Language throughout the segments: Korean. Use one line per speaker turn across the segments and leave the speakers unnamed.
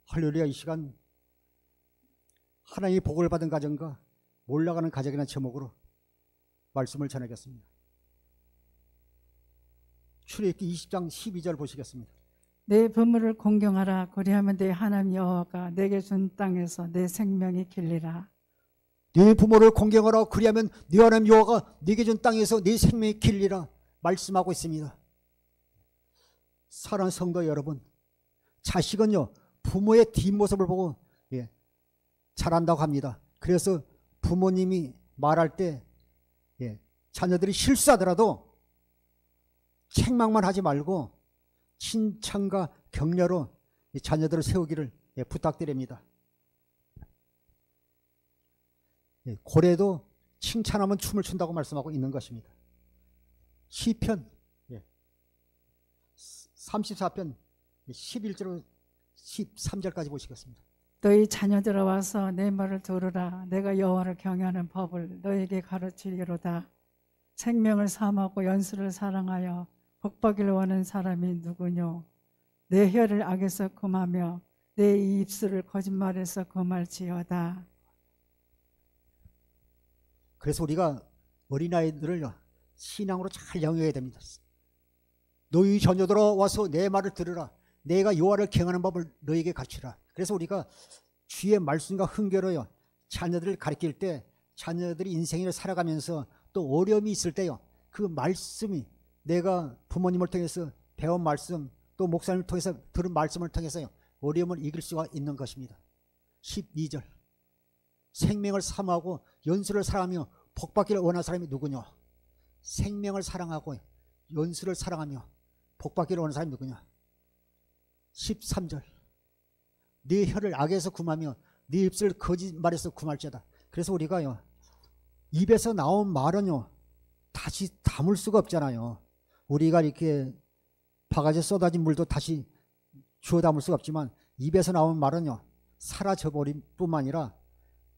할렐루야. 이 시간 하나님의 복을 받은 가정과 몰라가는 가정이라는 제목으로 말씀을 전하겠습니다. 출애굽기 20장 12절 보시겠습니다.
내 부모를 공경하라. 그리하면 내 하나님 여호와가 내게 준 땅에서 내 생명이 길리라.
네 부모를 공경하라. 그리하면 네 하나님 여호와가 네게 준 땅에서 네 생명이 길리라 말씀하고 있습니다. 사랑하는 성도 여러분, 자식은요 부모의 뒷모습을 보고 자란다고 합니다. 그래서 부모님이 말할 때 자녀들이 실수하더라도 책망만 하지 말고 칭찬과 격려로 자녀들을 세우기를 부탁드립니다. 고래도 칭찬하면 춤을 춘다고 말씀하고 있는 것입니다. 시편 34편 11절 13절까지 보시겠습니다.
너희 자녀들아 와서 내 말을 들으라. 내가 여호와를 경외하는 법을 너에게 가르치리로다. 생명을 사모하고 연수를 사랑하여 복받기를 원하는 사람이 누구뇨? 내 혀를 악에서 금하며 내 입술을 거짓말에서 금할지어다.
그래서 우리가 어린아이들을 신앙으로 잘 양육해야 됩니다. 너희 자녀들아 와서 내 말을 들으라. 내가 여호와를 경외하는 법을 너에게 가르치라. 그래서 우리가 주의 말씀과 훈계로요 자녀들을 가르칠 때 자녀들이 인생을 살아가면서 또 어려움이 있을 때요 그 말씀이 내가 부모님을 통해서 배운 말씀 또 목사님을 통해서 들은 말씀을 통해서요 어려움을 이길 수가 있는 것입니다. 12절 생명을 사모하고 연수를 사랑하며 복받기를 원하는 사람이 누구냐? 생명을 사랑하고 연수를 사랑하며 복받기를 원하는 사람이 누구냐? 13절 네 혀를 악에서 금하며 네 입술을 거짓말에서 금할지어다. 그래서 우리가요 입에서 나온 말은요 다시 담을 수가 없잖아요. 우리가 이렇게 바가지에 쏟아진 물도 다시 주워 담을 수가 없지만 입에서 나온 말은요 사라져버릴 뿐만 아니라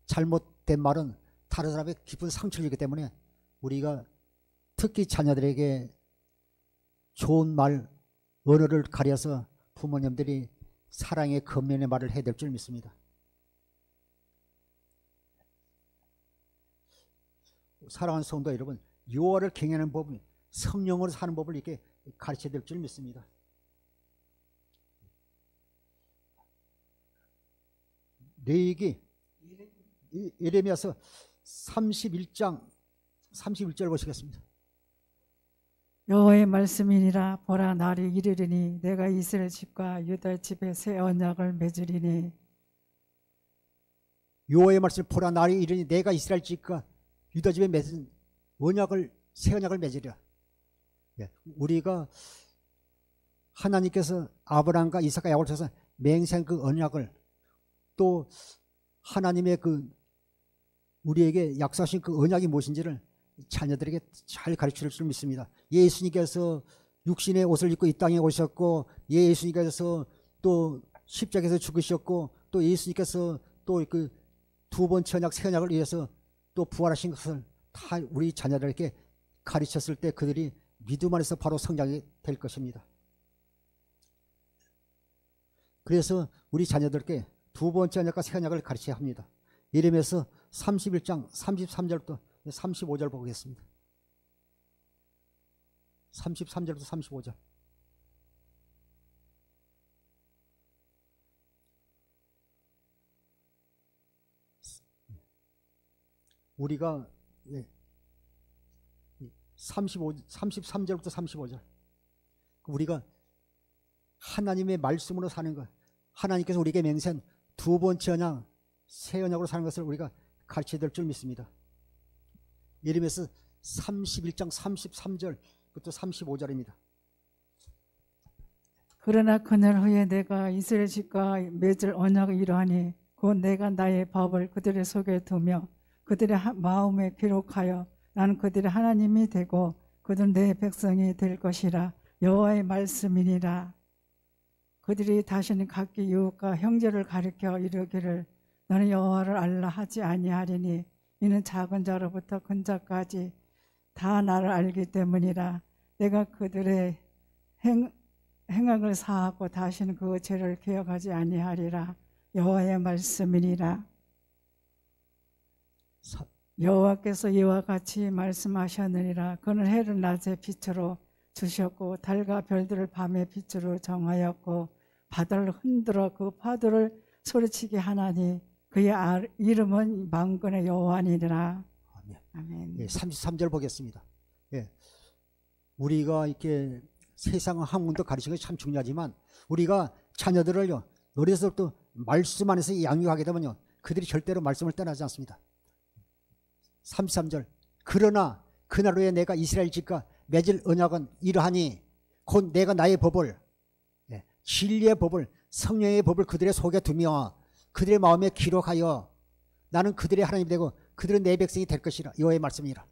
잘못된 말은 다른 사람에게 깊은 상처를 주기 때문에 우리가 특히 자녀들에게 좋은 말 언어를 가려서 부모님들이 사랑의 겉면의 말을 해야 될 줄 믿습니다. 사랑하는 성도 여러분, 여호와를 경외하는 법, 성령으로 사는 법을 이렇게 가르쳐야 될 줄 믿습니다. 레위기 예레미야서 31장 31절 보시겠습니다.
여호와의 말씀이니라. 보라 날이 이르리니 내가 이스라엘 집과 유다 집에 새 언약을 맺으리니.
여호와의 말씀 보라 날이 이르니 내가 이스라엘 집과 유다 집에 맺은 언약을 새 언약을 맺으리라. 우리가 하나님께서 아브라함과 이삭과 야곱을 통해서 맹세한 그 언약을 또 하나님의 그 우리에게 약속하신 그 언약이 무엇인지를 자녀들에게 잘 가르칠 줄 믿습니다. 예수님께서 육신의 옷을 입고 이 땅에 오셨고 예수님께서 또 십자가에서 죽으셨고 또 예수님께서 또 그 두 번째 언약 새 언약을 위해서 또 부활하신 것을 다 우리 자녀들에게 가르쳤을 때 그들이 믿음 안에서 바로 성장이 될 것입니다. 그래서 우리 자녀들께 두 번째 언약과 새 언약을 가르쳐야 합니다. 예레미야서 31장 33절부터 35절 보겠습니다. 33절부터 35절. 우리가 33절부터 35절. 우리가 하나님의 말씀으로 사는 것, 하나님께서 우리에게 맹세한 두 번째 언약, 새 언약으로 사는 것을 우리가 가르쳐야 될 줄 믿습니다. 예레미야서 31장 33절부터 35절입니다.
그러나 그날 후에 내가 이스라엘 집과 맺을 언약이 이러하니 곧 내가 나의 법을 그들의 속에 두며 그들의 마음에 기록하여 나는 그들의 하나님이 되고 그들은 내 백성이 될 것이라. 여호와의 말씀이니라. 그들이 다시는 각기 이웃과 형제를 가리켜 이르기를 너는 여호와를 알라 하지 아니하리니 이는 작은 자로부터 큰 자까지 다 나를 알기 때문이라. 내가 그들의 행악을 사하고 다시는 그 죄를 기억하지 아니하리라. 여호와의 말씀이니라. 여호와께서 이와 같이 말씀하셨느니라. 그는 해를 낮의 빛으로 주셨고 달과 별들을 밤의 빛으로 정하였고 바다를 흔들어 그 파도를 소리치게 하나니 그의 이름은 만군의 여호와니라.
아멘.
아멘.
예, 33절 보겠습니다. 예, 우리가 이렇게 세상 학문도 가르치는 게 참 중요하지만 우리가 자녀들을요 노래에서부터 말씀 안에서 양육하게 되면요 그들이 절대로 말씀을 떠나지 않습니다. 33절 그러나 그날 후에 내가 이스라엘 집과 맺을 언약은 이러하니 곧 내가 나의 법을 진리의 법을 성령의 법을 그들의 속에 두며 그들의 마음에 기록하여 나는 그들의 하나님이 되고 그들은 내 백성이 될 것이라. 여호와의 말씀이라.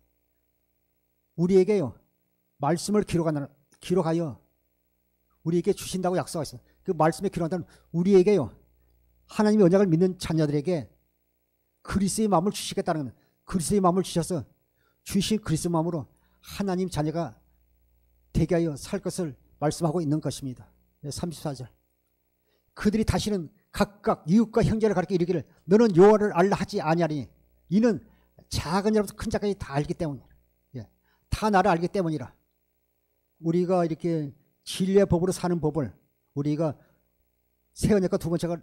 우리에게요 말씀을 기록하여 우리에게 주신다고 약속하셨어요. 그 말씀에 기록한다는 우리에게요 하나님의 언약을 믿는 자녀들에게 그리스도의 마음을 주시겠다는 겁니다. 그리스도의 마음을 주셔서 주신 그리스도의 마음으로 하나님 자녀가 되게 하여 살 것을 말씀하고 있는 것입니다. 34절 그들이 다시는 각각 이웃과 형제를 가리켜 이르기를 너는 여호와를 알라 하지 아니하리니 이는 작은 자부터 큰 자까지 다 알기 때문이라. 다 나를 알기 때문이라. 우리가 이렇게 진리의 법으로 사는 법을 우리가 새 언약과 두 번째가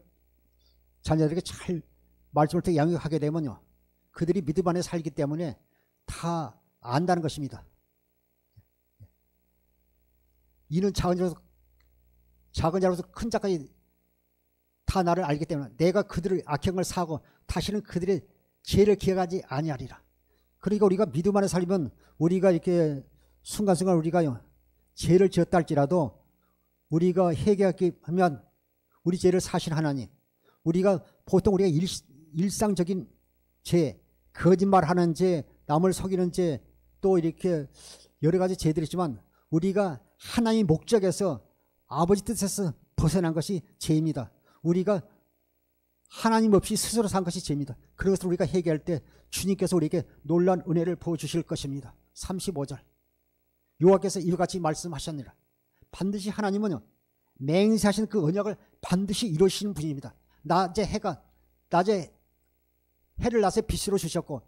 자녀들에게 잘 말씀을 통해 양육하게 되면요 그들이 믿음 안에 살기 때문에 다 안다는 것입니다. 이는 작은 자로서 큰 자까지 다 나를 알기 때문에 내가 그들의 악행을 사하고 다시는 그들의 죄를 기억하지 아니하리라. 그러니까 우리가 믿음 안에 살면 우리가 이렇게 순간순간 우리가요 죄를 지었다 할지라도 우리가 회개하기 하면 우리 죄를 사실 하나님 우리가 보통 우리가 일상적인 죄 거짓말하는 죄 남을 속이는 죄 또 이렇게 여러 가지 죄들이 있지만 우리가 하나님의 목적에서 아버지 뜻에서 벗어난 것이 죄입니다. 우리가 하나님 없이 스스로 산 것이 죄입니다. 그것을 우리가 회개할 때 주님께서 우리에게 놀라운 은혜를 부어주실 것입니다. 35절 여호와께서 이와 같이 말씀하셨느니라. 반드시 하나님은요 맹세하신 그 언약을 반드시 이루시는 분입니다. 낮에 해를 낮에 빛으로 주셨고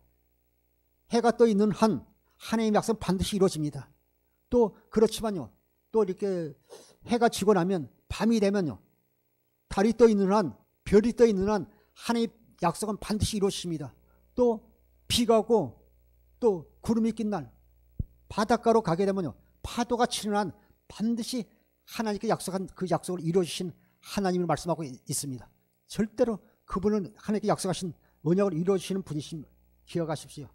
해가 떠 있는 한 하나님의 약속은 반드시 이루어집니다. 또 그렇지만요 또 이렇게 해가 지고 나면 밤이 되면요 달이 떠 있는 한 별이 떠 있는 한 하나님의 약속은 반드시 이루어집니다. 또 비가 오고 또 구름이 낀 날 바닷가로 가게 되면요 파도가 치는 한 반드시 하나님께 약속한 그 약속을 이루어주신 하나님을 말씀하고 있습니다. 절대로 그분은 하나님께 약속하신 언약을 이루어주시는 분이신 기억하십시오.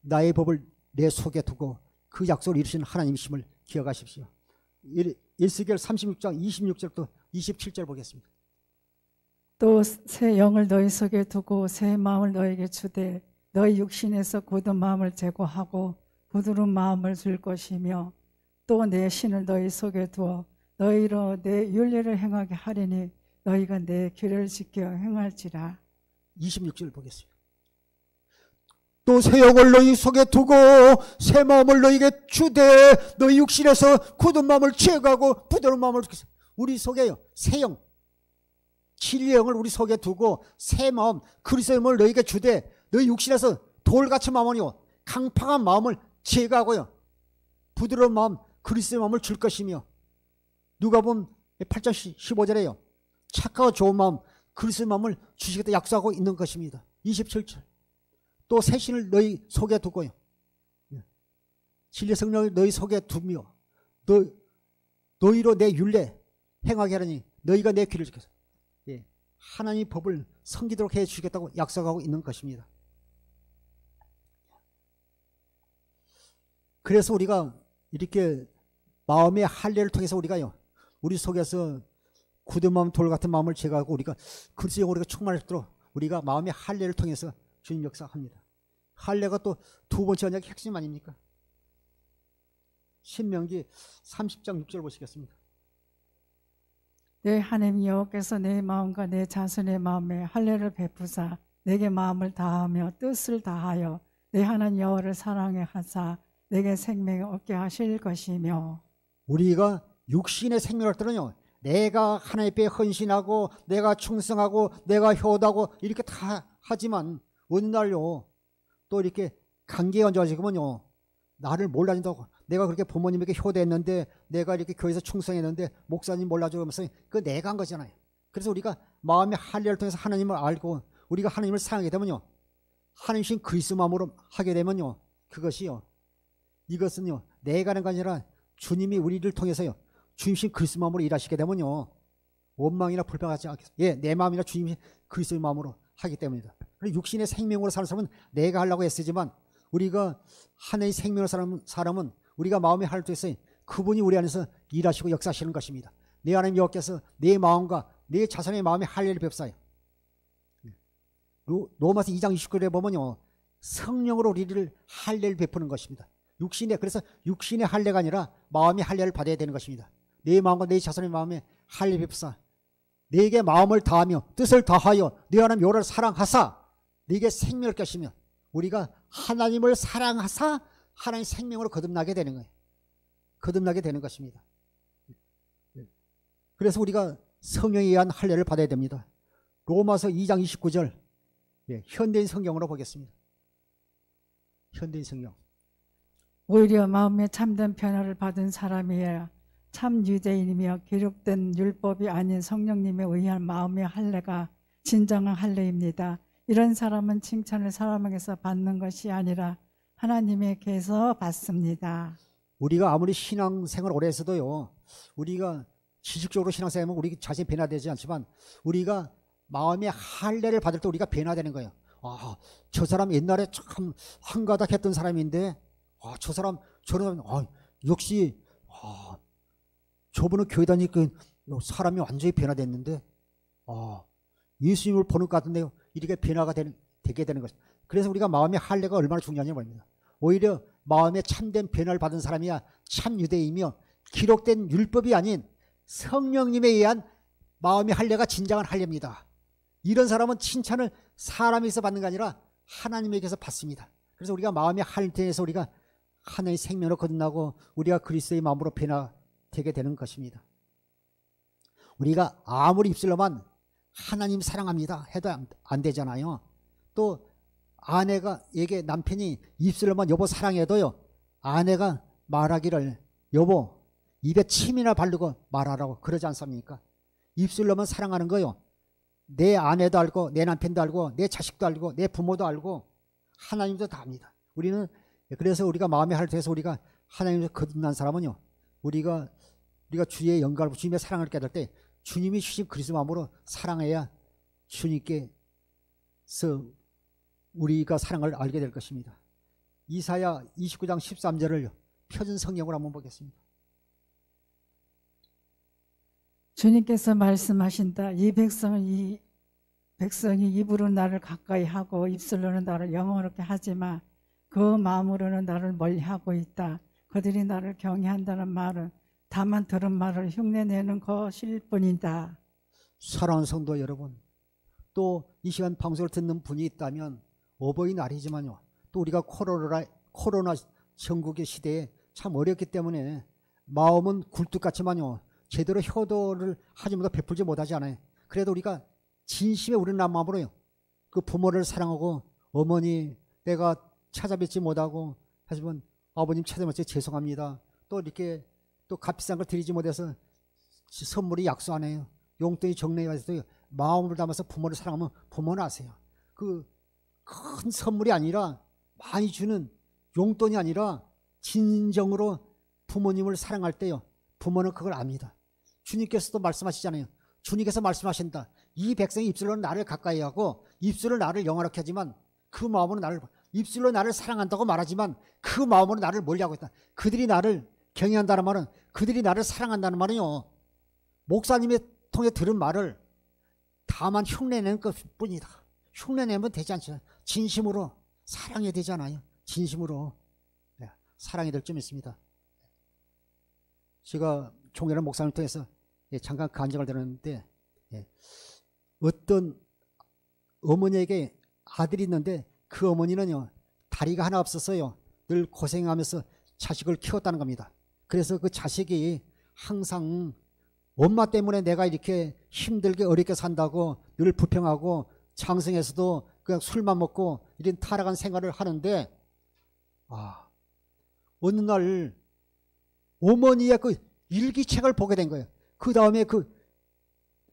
나의 법을 내 속에 두고 그 약속을 이루시는 하나님이심을 기억하십시오. 에스겔 36장 26절부터 27절 보겠습니다.
또 새 영을 너희 속에 두고 새 마음을 너희에게 주되 너희 육신에서 굳은 마음을 제거하고 부드러운 마음을 줄 것이며 또 내 신을 너희 속에 두어 너희로 내 윤례를 행하게 하리니 너희가 내 길을 지켜 행할지라.
26절 보겠습니다. 또 새 영을 너희 속에 두고 새 마음을 너희에게 주되 너희 육신에서 굳은 마음을 제거하고 부드러운 마음을 주겠어요. 우리 속에요 새 영 진리의 영을 우리 속에 두고 새 마음 그리스도의 마음을 너희에게 주되 너희 육신에서 돌같은 마음은요 강팍한 마음을 제거하고요 부드러운 마음 그리스도의 마음을 줄 것이며 누가복음 8장 15절에요 착하고 좋은 마음 그리스도의 마음을 주시겠다 약속하고 있는 것입니다. 27절 또 새 신을 너희 속에 두고요 진리 성령을 너희 속에 두며 너희로 내 율례 행하게 하라니 너희가 내 귀를 지켜서 하나님의 법을 섬기도록 해 주시겠다고 약속하고 있는 것입니다. 그래서 우리가 이렇게 마음의 할례를 통해서 우리가요 우리 속에서 굳은 마음 돌 같은 마음을 제거하고 우리가 그리스도의 우리가 충만하도록 우리가 마음의 할례를 통해서 주님 역사합니다. 할례가 또 두 번째 언약의 핵심 아닙니까? 신명기 30장 6절 보시겠습니다.
내 하나님 여호와께서 내 마음과 내 자손의 마음에 할례를 베푸사 내게 마음을 다하며 뜻을 다하여 내 하나님 여호와를 사랑해 하사 내게 생명을 얻게 하실 것이며.
우리가 육신의 생명을 때는요, 내가 하나님 앞에 헌신하고 내가 충성하고 내가 효도하고 이렇게 다 하지만 어느 날요 또 이렇게 관계가 얹어지면요 나를 몰라준다고, 내가 그렇게 부모님에게 효도했는데, 내가 이렇게 교회에서 충성했는데 목사님 몰라주면서 그 내가 한 거잖아요. 그래서 우리가 마음의 할례를 통해서 하나님을 알고 우리가 하나님을 사랑하게 되면요, 하나님신 그리스도 마음으로 하게 되면요, 그것이요, 이것은요 내가 하는 게 아니라 주님이 우리를 통해서요 주님신 그리스도 마음으로 일하시게 되면요 원망이나 불평하지 않겠어요. 예, 내 마음이나 주님신 그리스도의 마음으로 하기 때문이다. 육신의 생명으로 사는 사람은 내가 하려고 애쓰지만 우리가 하나의 생명으로 사는 사람은 우리가 마음의 할례를 통해서 그분이 우리 안에서 일하시고 역사하시는 것입니다. 내 하나님 여호와께서 내 마음과 내 자손의 마음의 할례를 베푸사요. 로마서 2장 29절에 보면요 성령으로 우리를 할례를 베푸는 것입니다. 그래서 육신의 할례가 아니라 마음의 할례를 받아야 되는 것입니다. 내 마음과 내 자손의 마음에 할례 베푸사 내게 마음을 다하며 뜻을 다하여 내 하나님 여호와를 사랑하사 네게 생명을 껴시며, 우리가 하나님을 사랑하사 하나님의 생명으로 거듭나게 되는 거예요. 거듭나게 되는 것입니다. 그래서 우리가 성령에 의한 할례를 받아야 됩니다. 로마서 2장 29절 현대인 성경으로 보겠습니다. 현대인 성경.
오히려 마음에 참된 변화를 받은 사람이야 참 유대인이며 기록된 율법이 아닌 성령님에 의한 마음의 할례가 진정한 할례입니다. 이런 사람은 칭찬을 사람에게서 받는 것이 아니라 하나님에게서 받습니다.
우리가 아무리 신앙생활 오래 했어도요, 우리가 지식적으로 신앙생활하면 우리 자신이 변화되지 않지만 우리가 마음의 할례를 받을 때 우리가 변화되는 거예요. 아, 저 사람 옛날에 참 한가닥 했던 사람인데, 아, 저 사람 저런 사람, 역시 저분은 교회 다니니까 사람이 완전히 변화됐는데, 예수님을 보는 것 같은데요, 이렇게 변화가 되게 되는 것입니다. 그래서 우리가 마음의 할례가 얼마나 중요하냐고 합니다. 오히려 마음에 참된 변화를 받은 사람이야 참 유대이며 기록된 율법이 아닌 성령님에 의한 마음의 할례가 진정한 할례입니다. 이런 사람은 칭찬을 사람에게서 받는 게 아니라 하나님에게서 받습니다. 그래서 우리가 마음의 할례에서 우리가 하나님의 생명으로 거듭나고 우리가 그리스도의 마음으로 변화되게 되는 것입니다. 우리가 아무리 입술로만 하나님 사랑합니다 해도 안 되잖아요. 또 아내에게 남편이 입술로만 여보 사랑해도요, 아내가 말하기를 여보 입에 침이나 바르고 말하라고 그러지 않습니까? 입술로만 사랑하는 거요, 내 아내도 알고 내 남편도 알고 내 자식도 알고 내 부모도 알고 하나님도 다 압니다. 그래서 우리가 마음의 할례를 통해서 우리가 하나님을 거듭난 사람은요, 우리가 주의 영광을 주님의 사랑을 깨달을 때 주님이 주신 그리스도 마음으로 사랑해야 주님께서 우리가 사랑을 알게 될 것입니다. 이사야 29장 13절을 표준 성경으로 한번 보겠습니다.
주님께서 말씀하신다. 이 백성이 입으로 나를 가까이 하고 입술로는 나를 영원롭게 하지만 그 마음으로는 나를 멀리하고 있다. 그들이 나를 경외한다는 말은 다만 들은 말을 흉내내는 것일 뿐이다.
사랑하는 성도 여러분, 또 이 시간 방송을 듣는 분이 있다면 어버이날이지만요, 또 우리가 코로나 전국의 시대에 참 어렵기 때문에 마음은 굴뚝같지만요 제대로 효도를 하지 못하고 베풀지 못하지 않아요. 그래도 우리가 진심에 우러난 마음으로요, 그 부모를 사랑하고, 어머니 내가 찾아뵙지 못하고 하지만 아버님 찾아뵙지 죄송합니다, 또 이렇게 또 값비싼 걸 드리지 못해서 선물이 약소하네요, 용돈이 적네요 해서 마음을 담아서 부모를 사랑하면 부모는 아세요. 그 큰 선물이 아니라, 많이 주는 용돈이 아니라 진정으로 부모님을 사랑할 때요, 부모는 그걸 압니다. 주님께서도 말씀하시잖아요. 주님께서 말씀하신다. 이 백성이 입술로 나를 가까이 하고 입술로 나를 영화롭게 하지만 그 마음으로 입술로 나를 사랑한다고 말하지만 그 마음으로 나를 멀리하고 있다. 그들이 나를 경외한다는 말은, 그들이 나를 사랑한다는 말은요, 목사님의 통해 들은 말을 다만 흉내내는 것뿐이다. 흉내내면 되지 않죠. 진심으로 사랑해야 되잖아요. 진심으로 사랑해야 될 점이 있습니다. 제가 종례하는 목사님을 통해서 잠깐 간증을 들었는데, 어떤 어머니에게 아들이 있는데 그 어머니는요 다리가 하나 없었어요. 늘 고생하면서 자식을 키웠다는 겁니다. 그래서 그 자식이 항상 엄마 때문에 내가 이렇게 힘들게 어렵게 산다고 늘 불평하고 장성에서도 그냥 술만 먹고 이런 타락한 생활을 하는데, 어느 날 어머니의 그 일기책을 보게 된 거예요. 그 다음에 그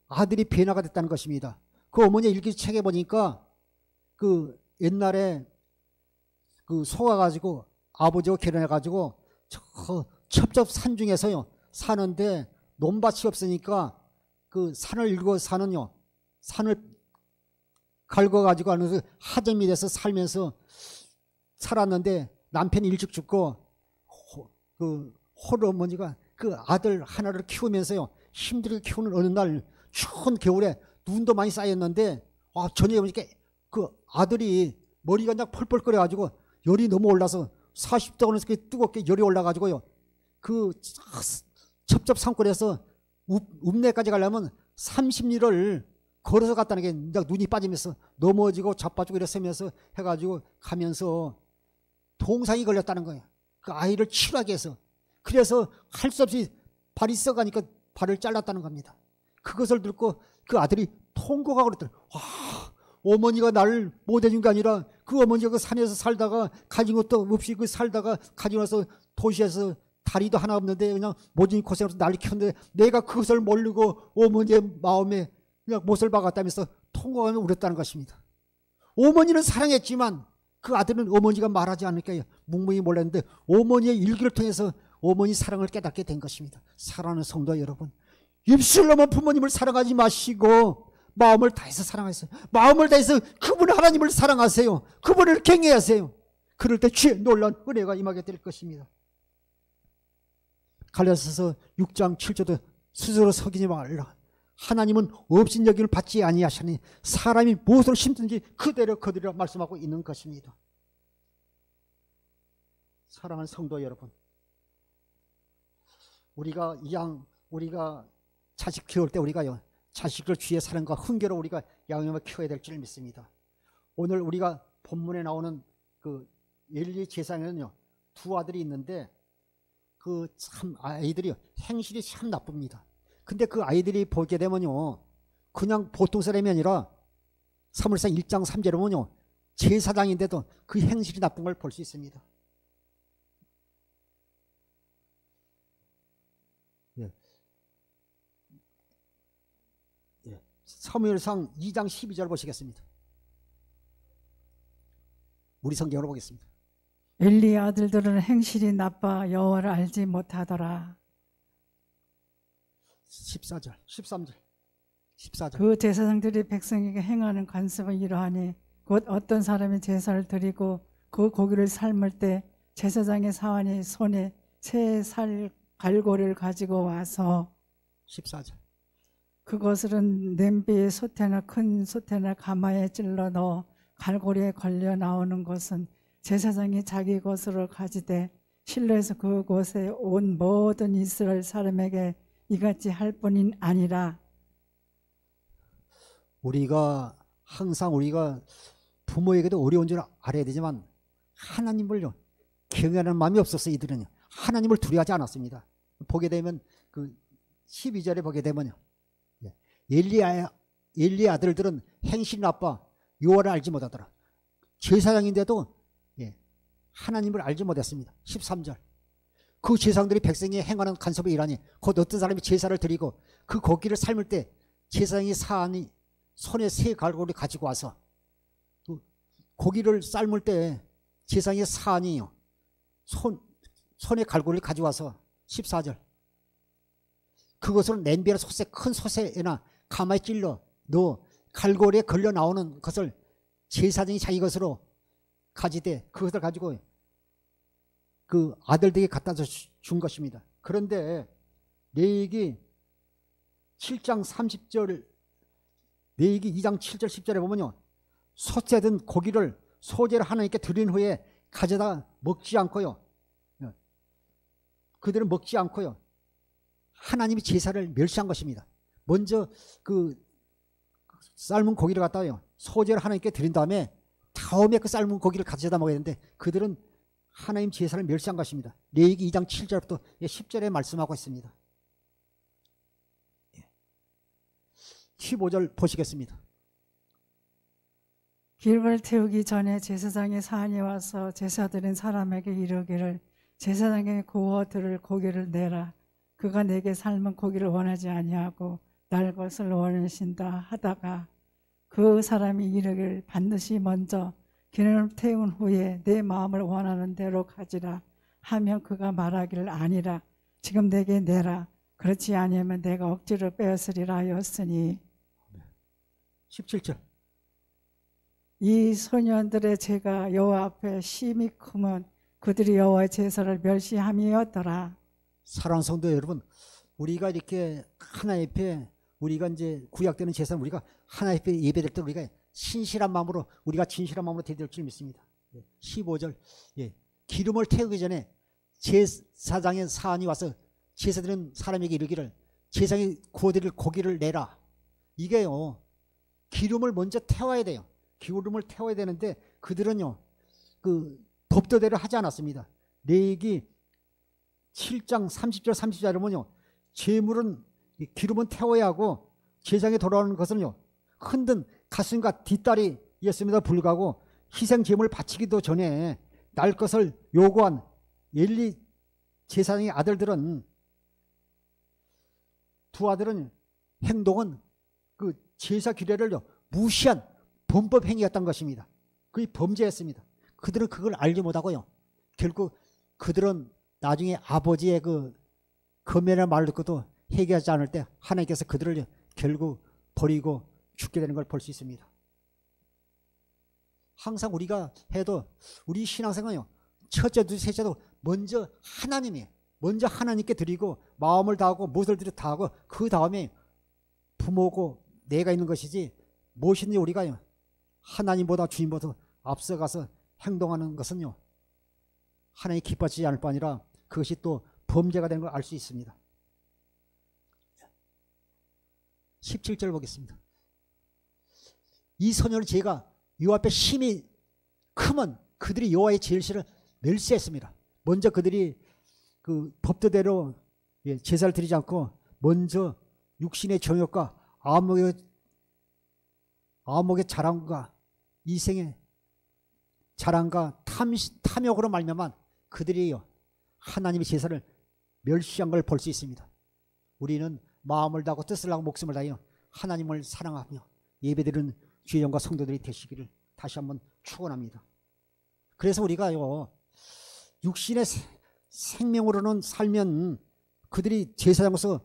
아들이 변화가 됐다는 것입니다. 그 어머니의 일기책에 보니까 그 옛날에 그 속아가지고 아버지와 결혼해가지고 저 첩첩산 중에서요 사는데 논밭이 없으니까 그 산을 일고 사는요, 산을 갈궈가지고 하면서 하점이 돼서 살면서 살았는데 남편이 일찍 죽고 그 홀어머니가 그 아들 하나를 키우면서요 힘들게 키우는 어느 날 추운 겨울에 눈도 많이 쌓였는데 저녁에 보니까 그 아들이 머리가 그냥 펄펄 끓여가지고 열이 너무 올라서 40도는 뜨겁게 열이 올라가지고요 그 첩첩산골에서 읍내까지 가려면 30리를 걸어서 갔다는 게 눈이 빠지면서 넘어지고 자빠지고 이랬으면서 해가지고 가면서 동상이 걸렸다는 거예요. 그 아이를 치료하게 해서. 그래서 할 수 없이 발이 썩으니까 발을 잘랐다는 겁니다. 그것을 듣고 그 아들이 통곡하고 그랬더니 어머니가 나를 못 해준 게 아니라 그 어머니가 그 산에서 살다가 가진 것도 없이 그 살다가 가지고 나서 도시에서 다리도 하나 없는데 그냥 모진 고생해서 나를 키웠는데 내가 그것을 모르고 어머니의 마음에 그냥 못을 박았다면서 통곡하며 울었다는 것입니다. 어머니는 사랑했지만 그 아들은 어머니가 말하지 않으니까 묵묵히 몰랐는데 어머니의 일기를 통해서 어머니 사랑을 깨닫게 된 것입니다. 사랑하는 성도 여러분, 입술로만 부모님을 사랑하지 마시고 마음을 다해서 사랑하세요. 마음을 다해서 그분 하나님을 사랑하세요. 그분을 경외하세요. 그럴 때 주의 놀라운 은혜가 임하게 될 것입니다. 갈라디아서 6장 7절도 스스로 속이지 말라. 하나님은 없인 여김을 받지 아니하시니 사람이 무엇을 심든지 그대로 거두리라 말씀하고 있는 것입니다. 사랑하는 성도 여러분, 우리가 자식 키울 때 우리가요 자식을 주의 사랑과 훈계로 우리가 양육을 키워야 될 줄 믿습니다. 오늘 우리가 본문에 나오는 그 엘리 제사장에는요 두 아들이 있는데 그 참 아이들이 행실이 참 나쁩니다. 근데 그 아이들이 보게 되면요 그냥 보통 사람이 아니라 사무엘상 1장 3절에 보면요 제사장인데도 그 행실이 나쁜 걸 볼 수 있습니다. 사무엘상 2장 12절 보시겠습니다. 우리 성경으로 보겠습니다.
엘리의 아들들은 행실이 나빠 여호와를 알지 못하더라.
14절 13절 14절
그 제사장들이 백성에게 행하는 관습은 이러하니 곧 어떤 사람이 제사를 드리고 그 고기를 삶을 때 제사장의 사환이 손에 새 살 갈고리를 가지고 와서
14절
그것은 냄비에 솥에나 큰 솥에나 가마에 찔러 넣어 갈고리에 걸려 나오는 것은 제사장이 자기 것으로 가지되 실로에서 그곳에 온 모든 이스라엘 사람에게 이같이 할 뿐인 아니라.
우리가 항상 부모에게도 어려운 줄 알아야 되지만 하나님을요 경외하는 마음이 없었어요. 이들은요 하나님을 두려워하지 않았습니다. 보게 되면 그 12절에 보게 되면요 엘리의 아들들은 행실이 나빠 여호와를 알지 못하더라. 제사장인데도 하나님을 알지 못했습니다. 13절 그 제사장들이 백성이 행하는 간섭의 일하니 곧 어떤 사람이 제사를 드리고 그 고기를 삶을 때 제사장이 사안이 손에 새 갈고리 가지고 와서 고기를 삶을 때 제사장의 사안이요 손에 갈고리를 가지고 와서 14절 그것을 냄비나 솥에 큰 솥에나 가마에 찔러 넣어 갈고리에 걸려 나오는 것을 제사장이 자기 것으로 가지되 그것을 가지고 그 아들들에게 갖다 준 것입니다. 그런데 레위기 7장 30절 레위기 2장 7절 10절에 보면요 솥에 든 고기를 소제를 하나님께 드린 후에 가져다 먹지 않고요 그들은 먹지 않고요 하나님이 제사를 멸시한 것입니다. 먼저 그 삶은 고기를 갖다요 소제를 하나님께 드린 다음에 그 삶은 고기를 가져다 먹어야 되는데 그들은 하나님 제사를 멸시한 것입니다. 레위기 2장 7절부터 10절에 말씀하고 있습니다. 15절 보시겠습니다.
기름을 태우기 전에 제사장의 사한이 와서 제사 드린 사람에게 이르기를 제사장의 구워 들을 고기를 내라. 그가 내게 삶은 고기를 원하지 아니하고 날 것을 원하신다 하다가 그 사람이 이르기를 반드시 먼저 기름을 태운 후에 내 마음을 원하는 대로 가지라 하면 그가 말하기를 아니라 지금 내게 내라. 그렇지 아니하면 내가 억지로 빼앗으리라 하였으니
17절
이 소년들의 죄가 여호와 앞에 심히 크면 그들이 여호와의 제사를 멸시함이었더라.
사랑하는 성도 여러분, 우리가 이렇게 하나님 앞에 우리가 이제 구약되는 제사는 우리가 하나님 앞에 예배될 때 우리가 신실한 마음으로 우리가 진실한 마음으로 드릴 줄 믿습니다. 15절 기름을 태우기 전에 제사장의 사한이 와서 제사 드리는 사람에게 이르기를 제사장이 구워드릴 고기를 내라. 이게요 기름을 먼저 태워야 돼요. 기름을 태워야 되는데 그들은요 그 법도대로 하지 않았습니다. 레위기 7장 30절 30절에 보면요 제물은 기름은 태워야 하고 제사장에 돌아오는 것은요 흔든 가슴과 뒷다리였음에도 불구하고 희생 제물을 바치기도 전에 날 것을 요구한 엘리 제사장의 아들들은 두 아들은 행동은 그 제사 규례를 무시한 범법 행위였던 것입니다. 그게 범죄였습니다. 그들은 그걸 알지 못하고요 결국 그들은 나중에 아버지의 그 금면의 말을 듣고도 회개하지 않을 때 하나님께서 그들을 결국 버리고 죽게 되는 걸 볼 수 있습니다. 항상 우리가 해도 우리 신앙생활은요 첫째, 둘째, 셋째도 먼저 하나님이에요. 먼저 하나님께 드리고 마음을 다하고 무엇을 드려 다하고 그 다음에 부모고 내가 있는 것이지 무엇이든지 우리가 하나님보다 주님보다 앞서가서 행동하는 것은요 하나님이 기뻐하지 않을 뿐 아니라 그것이 또 범죄가 되는 걸 알 수 있습니다. 17절 보겠습니다. 이 소년의 죄가 여호와 앞에 심히 크면 그들이 여호와의 제사를 멸시했습니다. 먼저 그들이 그 법도대로 제사를 드리지 않고 먼저 육신의 정욕과 아목의 자랑과 이생의 자랑과 탐욕으로 말미암아 그들이요 하나님의 제사를 멸시한 걸 볼 수 있습니다. 우리는 마음을 다하고 뜻을 하고 목숨을 다하여 하나님을 사랑하며 예배드리는 주의 영과 성도들이 되시기를 다시 한번 축원합니다. 그래서 우리가요 육신의 생명으로는 살면 그들이 제사장으로서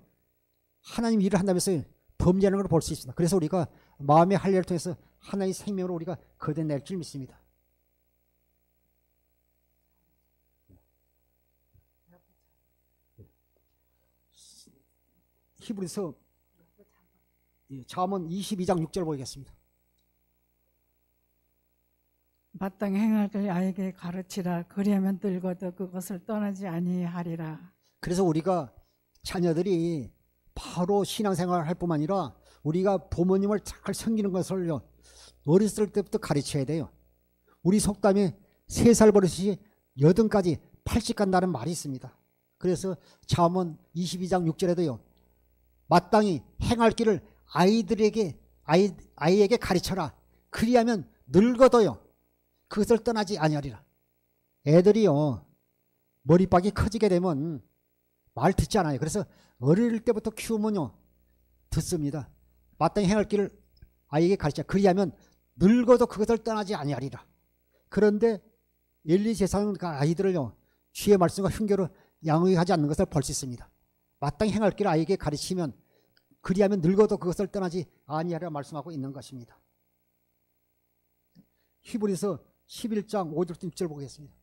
하나님 일을 한다면서 범죄하는 걸 볼 수 있습니다. 그래서 우리가 마음의 할례를 통해서 하나님의 생명으로 우리가 거둬낼 줄 믿습니다. 히브리서 잠언 22장 6절 보겠습니다.
마땅히 행할 걸 아이에게 가르치라. 그리하면 늙어도 그것을 떠나지 아니하리라.
그래서 우리가 자녀들이 바로 신앙생활을 할 뿐만 아니라 우리가 부모님을 잘 섬기는 것을 어렸을 때부터 가르쳐야 돼요. 우리 속담에 3살 버릇이 80까지 80 간다는 말이 있습니다. 그래서 잠언 22장 6절에도요 마땅히 행할 길을 아이에게 가르쳐라. 그리하면 늙어도요 그것을 떠나지 아니하리라. 애들이요 머리박이 커지게 되면 말 듣지 않아요. 그래서 어릴 때부터 키우면요 듣습니다. 마땅히 행할 길을 아이에게 가르쳐 그리하면 늙어도 그것을 떠나지 아니하리라. 그런데 엘리 제사장은 그 아이들을요 주의 말씀과 흉계로 양육하지 않는 것을 볼 수 있습니다. 마땅히 행할 길을 아이에게 가르치면 그리하면 늙어도 그것을 떠나지 아니하리라 말씀하고 있는 것입니다. 히브리서 11장 5절부터 6절 보겠습니다.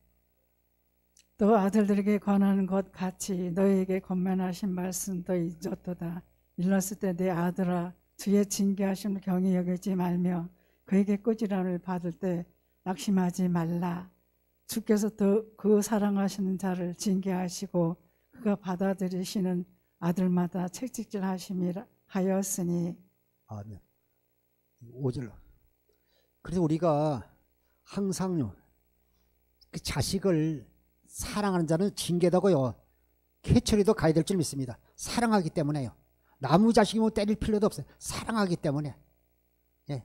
또 아들들에게 권하는 것 같이 너희에게 권면하신 말씀도 잊었도다. 일렀을 때 내 아들아 주의 징계하심을 경히 여기지 말며 그에게 꾸지람을 받을 때 낙심하지 말라. 주께서 그 사랑하시는 자를 징계하시고 그가 받아들이시는 아들마다 책찍질하심이라 하였으니.
아멘. 5절. 그래서 우리가 항상요 그 자식을 사랑하는 자는 징계되고요. 해처리도 가야 될 줄 믿습니다. 사랑하기 때문에요. 나무 자식이면 때릴 필요도 없어요. 사랑하기 때문에. 예.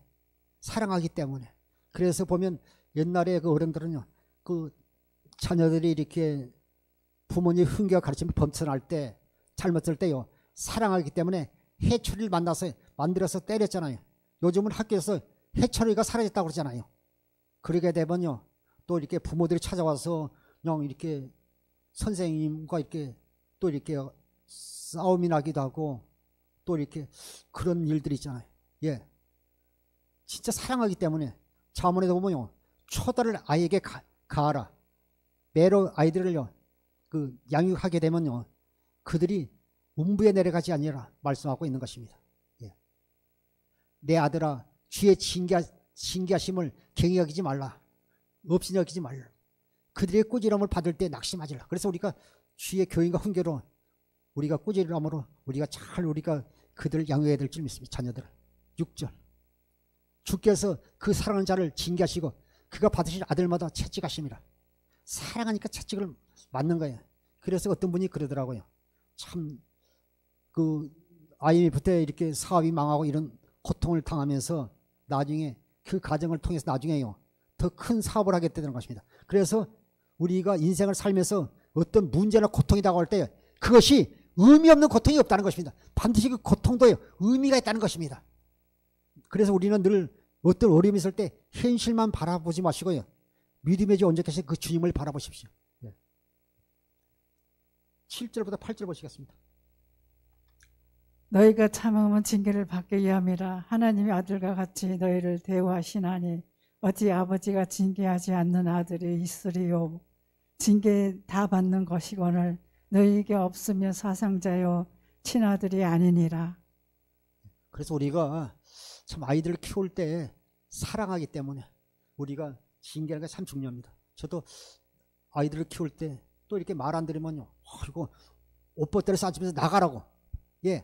사랑하기 때문에. 그래서 보면 옛날에 그 어른들은요, 그 자녀들이 이렇게 부모님 훈계와 가르침을 범천할 때, 잘못할 때요, 사랑하기 때문에 해처리를 만들어서 때렸잖아요. 요즘은 학교에서 해처리가 사라졌다고 그러잖아요. 그러게 되면요, 또 이렇게 부모들이 찾아와서 그냥 이렇게 선생님과 이렇게 또 이렇게 싸움이 나기도 하고 또 이렇게 그런 일들이 있잖아요. 예. 진짜 사랑하기 때문에 자문에도 보면요, 초다를 아이에게 가하라. 매로 아이들을요, 그 양육하게 되면요, 그들이 음부에 내려가지 아니라 말씀하고 있는 것입니다. 예. 내 아들아, 주의 징계하심을 경히 여기지 말라. 없이 여기지 말라. 그들의 꾸지람을 받을 때 낙심하지라. 그래서 우리가 주의 교인과 훈계로 우리가 꾸지람으로 우리가 잘 우리가 그들을 양육해야 될 줄 믿습니다. 자녀들을. 6절. 주께서 그 사랑하는 자를 징계하시고 그가 받으실 아들마다 채찍하심이라. 사랑하니까 채찍을 맞는 거예요. 그래서 어떤 분이 그러더라고요. 참 그 IMF 때 이렇게 사업이 망하고 이런 고통을 당하면서 나중에 그 과정을 통해서 나중에요, 더 큰 사업을 하게 되는 것입니다. 그래서 우리가 인생을 살면서 어떤 문제나 고통이 다가올 때 그것이 의미 없는 고통이 없다는 것입니다. 반드시 그 고통도 의미가 있다는 것입니다. 그래서 우리는 늘 어떤 어려움이 있을 때 현실만 바라보지 마시고요, 믿음의 주 온전케신 그 주님을 바라보십시오. 7절보다 8절 보시겠습니다.
너희가 참으면 징계를 받게 위함이라. 하나님의 아들과 같이 너희를 대우하시나니 어찌 아버지가 징계하지 않는 아들이 있으리요. 징계 다 받는 것이거늘 너희에게 없으며 사상자요 친아들이 아니니라.
그래서 우리가 참 아이들을 키울 때 사랑하기 때문에 우리가 징계하는 게 참 중요합니다. 저도 아이들을 키울 때 또 이렇게 말 안 들으면요, 이거 옷벗대를 싸주면서 나가라고, 예,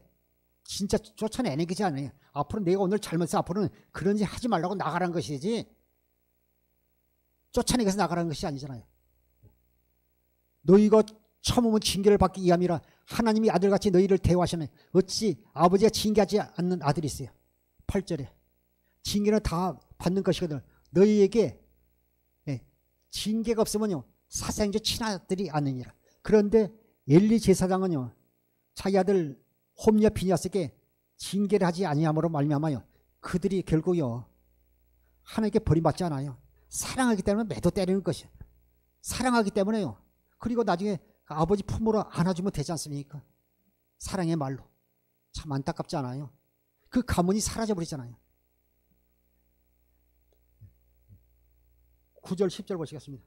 진짜 쫓아내는 것이 아니에요. 앞으로 내가 오늘 잘못해서 앞으로는 그런 짓 하지 말라고 나가라는 것이지 쫓아내기 위해서 나가라는 것이 아니잖아요. 너희가 참으면 징계를 받기 위함이라. 하나님이 아들같이 너희를 대우하시네. 어찌 아버지가 징계하지 않는 아들이 있어요. 8절에 징계는 다 받는 것이거든. 너희에게 징계가 없으면요, 사생자 친아들이 아니니라. 그런데 엘리 제사장은요, 자기 아들 홈리와 비냐스에게 징계를 하지 아니함으로 말미암아요, 그들이 결국요 하나님께 버림받지 않아요. 사랑하기 때문에 매도 때리는 것이에요. 사랑하기 때문에요. 그리고 나중에 아버지 품으로 안아주면 되지 않습니까? 사랑의 말로. 참 안타깝지 않아요? 그 가문이 사라져버리잖아요. 9절 10절 보시겠습니다.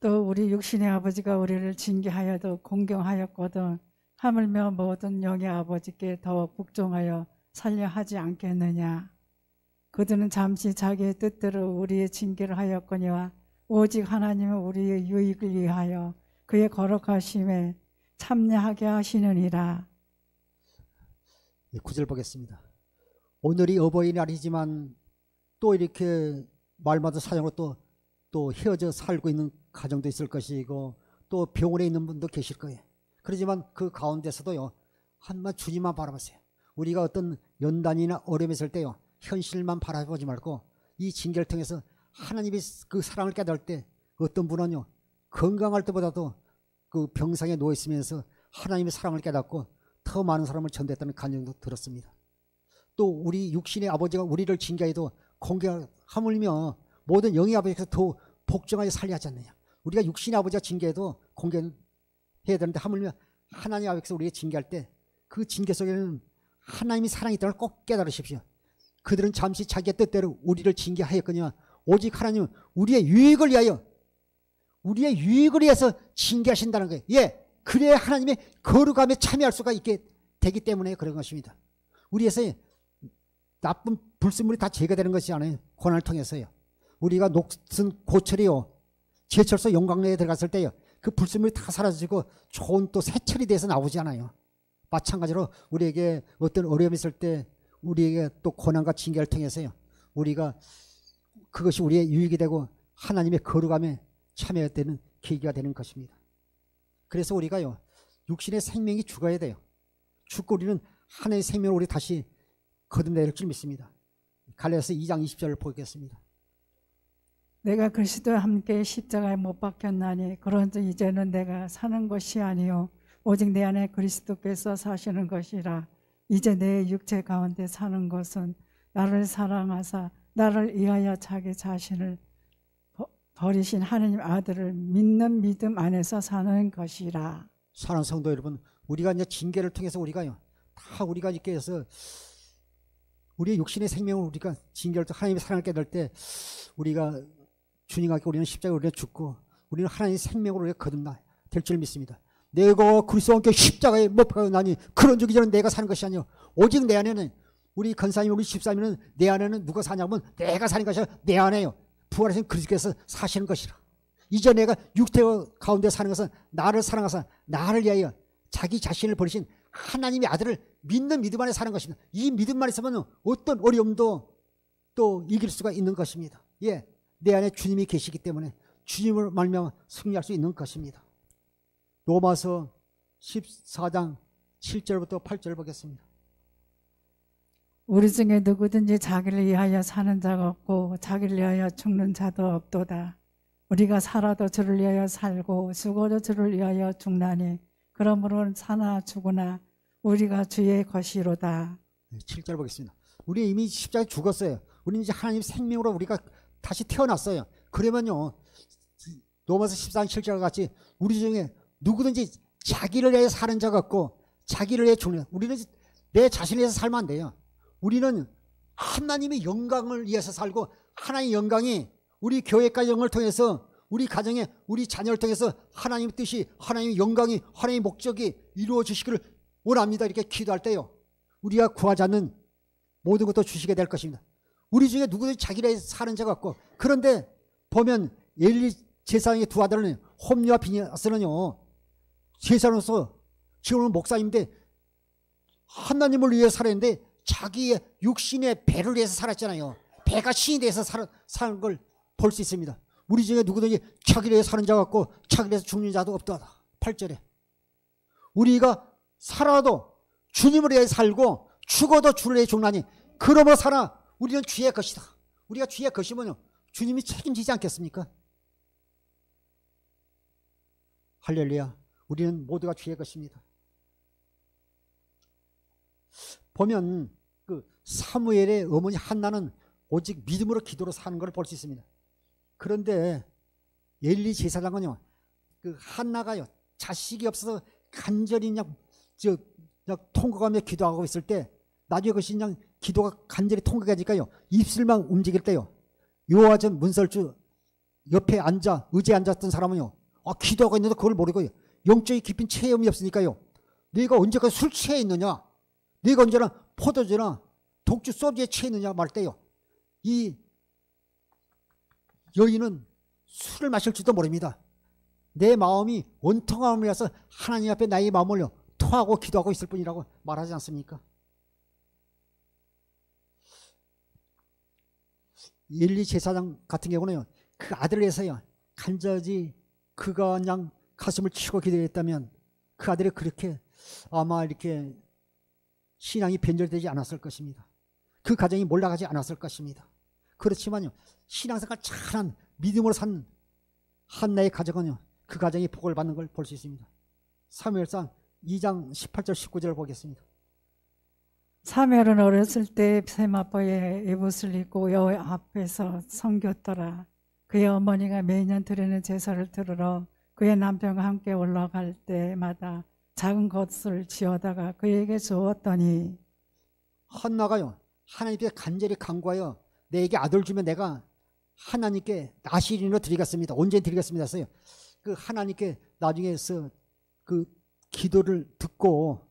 또 우리 육신의 아버지가 우리를 징계하여도 공경하였거든 하물며 모든 영의 아버지께 더 복종하여 살려 하지 않겠느냐. 그들은 잠시 자기의 뜻대로 우리의 징계를 하였거니와 오직 하나님은 우리의 유익을 위하여 그의 거룩하심에 참여하게 하시느니라.
9절 보겠습니다. 오늘이 어버이날이지만 또 이렇게 말마다 사정으로 또 헤어져 살고 있는 가정도 있을 것이고 또 병원에 있는 분도 계실 거예요. 그렇지만 그 가운데서도요, 한번 주님만 바라보세요. 우리가 어떤 연단이나 어려움이 있을 때요, 현실만 바라보지 말고 이 징계를 통해서 하나님의 그 사랑을 깨달을 때 어떤 분은요, 건강할 때보다도 그 병상에 누워 있으면서 하나님의 사랑을 깨닫고 더 많은 사람을 전도했다는 간증도 들었습니다. 또 우리 육신의 아버지가 우리를 징계해도 공경하물며 모든 영의 아버지께서 더 복종하여 살려 하지 않느냐. 우리가 육신의 아버지가 징계해도 공경해야 되는데 하물며 하나님 아버지께서 우리가 징계할 때 그 징계 속에는 하나님이 사랑이 있다는 걸 꼭 깨달으십시오. 그들은 잠시 자기의 뜻대로 우리를 징계하였거니와 오직 하나님은 우리의 유익을 위해서 징계하신다는 거예요. 예, 그래야 하나님의 거룩함에 참여할 수가 있게 되기 때문에 그런 것입니다. 우리에서의 나쁜 불순물이 다 제거되는 것이 아니에요. 고난을 통해서요. 우리가 녹슨 고철이요, 제철소 영광로에 들어갔을 때요, 그 불순물이 다 사라지고 좋은 또 새철이 돼서 나오지 않아요. 마찬가지로 우리에게 어떤 어려움이 있을 때 우리에게 또 고난과 징계를 통해서요, 우리가 그것이 우리의 유익이 되고 하나님의 거룩함에 참여되는 계기가 되는 것입니다. 그래서 우리가요, 육신의 생명이 죽어야 돼요. 죽고 우리는 하나님의 생명을 우리 다시 거듭내야 할 줄 믿습니다. 갈라디아서 2장 20절을 보겠습니다.
내가 그리스도와 함께 십자가에 못 박혔나니 그런즉 이제는 내가 사는 것이 아니요 오직 내 안에 그리스도께서 사시는 것이라. 이제 내 육체 가운데 사는 것은 나를 사랑하사 나를 위하여 자기 자신을 버리신 하나님 아들을 믿는 믿음 안에서 사는 것이라.
사랑하는 성도 여러분, 우리가 이제 징계를 통해서 우리가요, 다 우리가 이렇게 해서 우리의 육신의 생명을 우리가 징계를 통해 하나님의 사랑을 깨달을 때 우리가 주님과 함께 우리는 십자가에 우리가 죽고 우리는 하나님의 생명으로 우리가 거듭나 될 줄 믿습니다. 내가 그리스도와 함께 십자가에 못 박았나니 그런즉 이제는 내가 사는 것이 아니요 오직 내 안에는, 우리 권사님 우리 집사님은 내 안에는 누가 사냐면 내가 사는 것이 아니라 내 안에요 부활하신 그리스도께서 사시는 것이라. 이제 내가 육체 가운데 사는 것은 나를 사랑하사 나를 위하여 자기 자신을 버리신 하나님의 아들을 믿는 믿음 안에 사는 것입니다. 이 믿음만 있으면 어떤 어려움도 또 이길 수가 있는 것입니다. 예, 내 안에 주님이 계시기 때문에 주님을 말미암아 승리할 수 있는 것입니다. 로마서 14장 7절부터 8절 보겠습니다.
우리 중에 누구든지 자기를 위하여 사는 자가 없고 자기를 위하여 죽는 자도 없도다. 우리가 살아도 주를 위하여 살고 죽어도 주를 위하여 죽나니 그러므로 사나 죽으나 우리가 주의 것이로다.
7절 보겠습니다. 우리 이미 십자가에 죽었어요. 우리는 이제 하나님 생명으로 우리가 다시 태어났어요. 그러면요, 로마서 14장 7절 같이 우리 중에 누구든지 자기를 위해 사는 자가 없고 자기를 위해 죽는, 우리는 내 자신을 위해서 살면 안 돼요. 우리는 하나님의 영광을 위해서 살고 하나님의 영광이 우리 교회과 영을 통해서 우리 가정에 우리 자녀를 통해서 하나님의 뜻이, 하나님의 영광이, 하나님의 목적이 이루어지시기를 원합니다. 이렇게 기도할 때요, 우리가 구하지 않는 모든 것도 주시게 될 것입니다. 우리 중에 누구든지 자기를 위해 사는 자가 없고, 그런데 보면 엘리 제사장의 두 아들은 홈리와 비니아스는요, 제사장으로서 지금은 목사님인데 하나님을 위해 살았는데 자기의 육신의 배를 위해서 살았잖아요. 배가 신이 돼서 사는 걸 볼 수 있습니다. 우리 중에 누구든지 자기를 위해 사는 자가 없고 자기를 위해서 죽는 자도 없다. 8절에 우리가 살아도 주님을 위해 살고 죽어도 주를 위해 죽나니 그러므로 살아 우리는 주의 것이다. 우리가 주의 것이면요, 주님이 책임지지 않겠습니까? 할렐루야. 우리는 모두가 주의 것입니다. 보면 그 사무엘의 어머니 한나는 오직 믿음으로 기도로 사는 걸 볼 수 있습니다. 그런데 엘리 제사장은요, 그 한나가요, 자식이 없어서 간절히 그냥 통곡하며 기도하고 있을 때 나중에 그것이 그냥 기도가 간절히 통곡하니까요, 입술만 움직일 때요, 요아전 문설주 옆에 의자에 앉았던 사람은요, 기도하고 있는데 그걸 모르고요, 영적인 깊은 체험이 없으니까요, 네가 언제까지 술 취해 있느냐, 네가 언제나 포도주나 독주 소주에 취해 있느냐 말 때요, 이 여인은 술을 마실지도 모릅니다. 내 마음이 원통함이라서 하나님 앞에 나의 마음을 토하고 기도하고 있을 뿐이라고 말하지 않습니까? 엘리 제사장 같은 경우는요, 그 아들을 위해서요, 간절히 그가 그냥 가슴을 치고 기도했다면 그 아들이 그렇게 아마 이렇게 신앙이 변절되지 않았을 것입니다. 그 가정이 몰락하지 않았을 것입니다. 그렇지만요, 신앙생활 잘한 믿음으로 산 한나의 가정은요, 그 가정이 복을 받는 걸 볼 수 있습니다. 사무엘상 2장 18절 19절을 보겠습니다.
사무엘은 어렸을 때 세마포에 에봇을 입고 여호와 앞에서 섬겼더라. 그의 어머니가 매년 드리는 제사를 들으러 그의 남편과 함께 올라갈 때마다 작은 것을 지어다가 그에게 주었더니,
한나가요, 하나님께 간절히 간구하여 내게 아들 주면 내가 하나님께 나시린으로 드리겠습니다. 언제 드리겠습니다 했어요. 그 하나님께 나중에서 그 기도를 듣고